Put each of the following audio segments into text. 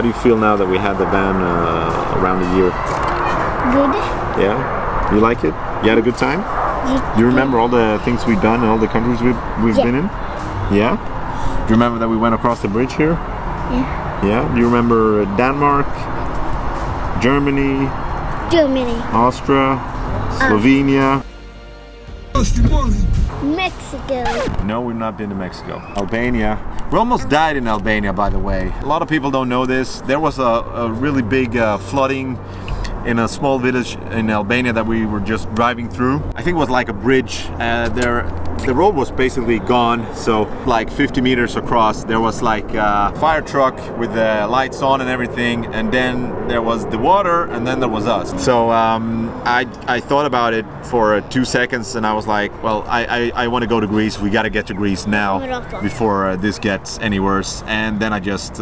do you feel now that we had the van around a year? Good. Yeah? You like it? You had a good time? Yeah. Do you remember all the things we've done and all the countries we've been in? Yeah? Do you remember that we went across the bridge here? Yeah. Yeah? Do you remember Denmark, Germany, Austria, Slovenia? Mexico. No, we've not been to Mexico. Albania. We almost died in Albania, by the way. A lot of people don't know this. There was a really big flooding in a small village in Albania that we were just driving through. I think it was like a bridge. The road was basically gone, so like 50 meters across there was like a fire truck with the lights on and everything, and then there was the water, and then there was us. So I thought about it for 2 seconds, and I was like, well, I want to go to Greece. We got to get to Greece now before this gets any worse. And then I just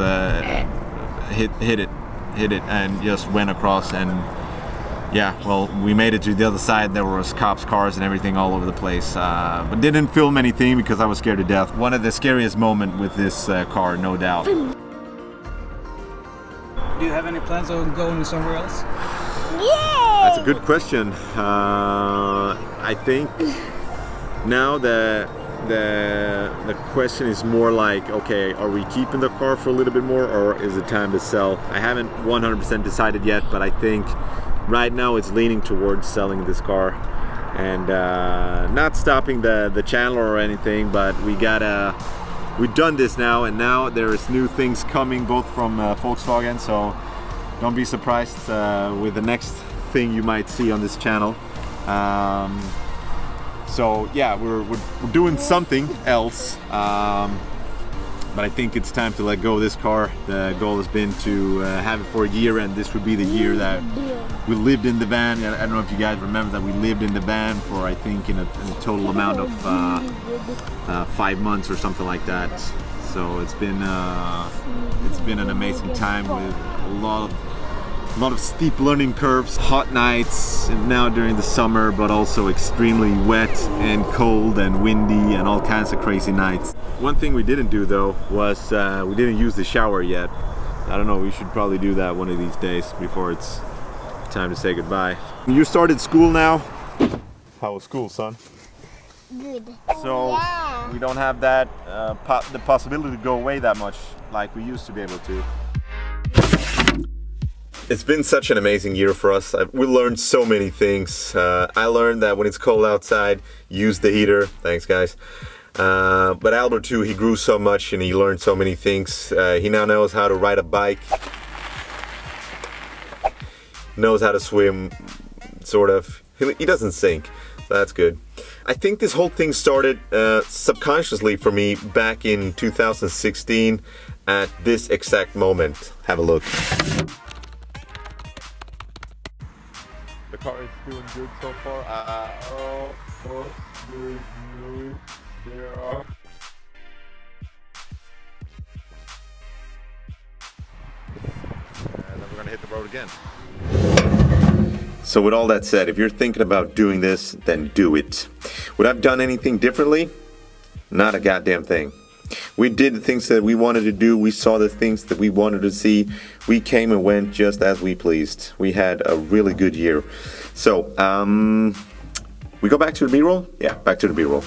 hit it and just went across, and yeah, well, we made it to the other side. There was cops, cars, and everything all over the place, but didn't film anything because I was scared to death. One of the scariest moments with this car, no doubt. Do you have any plans on going somewhere else? Yay! That's a good question. I think now the question is more like, okay, are we keeping the car for a little bit more, or is it time to sell? I haven't 100% decided yet, but I think right now it's leaning towards selling this car, and not stopping the channel or anything, but we've done this now, and now there is new things coming both from Volkswagen, so don't be surprised with the next thing you might see on this channel. So yeah, we're doing something else, but I think it's time to let go of this car. The goal has been to have it for a year, and this would be the year that we lived in the van. I don't know if you guys remember that we lived in the van for, I think, in a total amount of 5 months or something like that. So it's been an amazing time with a lot of steep learning curves, hot nights, and now during the summer, but also extremely wet and cold and windy and all kinds of crazy nights. One thing we didn't do though was we didn't use the shower yet. I don't know, we should probably do that one of these days before it's time to say goodbye. You started school now. How was school, son? Good. So Yeah. we don't have that the possibility to go away that much like we used to be able to. It's been such an amazing year for us. We learned so many things. I learned that when it's cold outside, use the heater. Thanks, guys. But Albert too, he grew so much and he learned so many things. He now knows how to ride a bike, knows how to swim, sort of. He doesn't sink, so that's good. I think this whole thing started subconsciously for me back in 2016 at this exact moment. Have a look. The car is doing good so far. There are. And then we're gonna hit the road again. So with all that said, if you're thinking about doing this, then do it. Would I have done anything differently? Not a goddamn thing. We did the things that we wanted to do. We saw the things that we wanted to see. We came and went just as we pleased. We had a really good year. So, we go back to the B-roll? Yeah, back to the B-roll.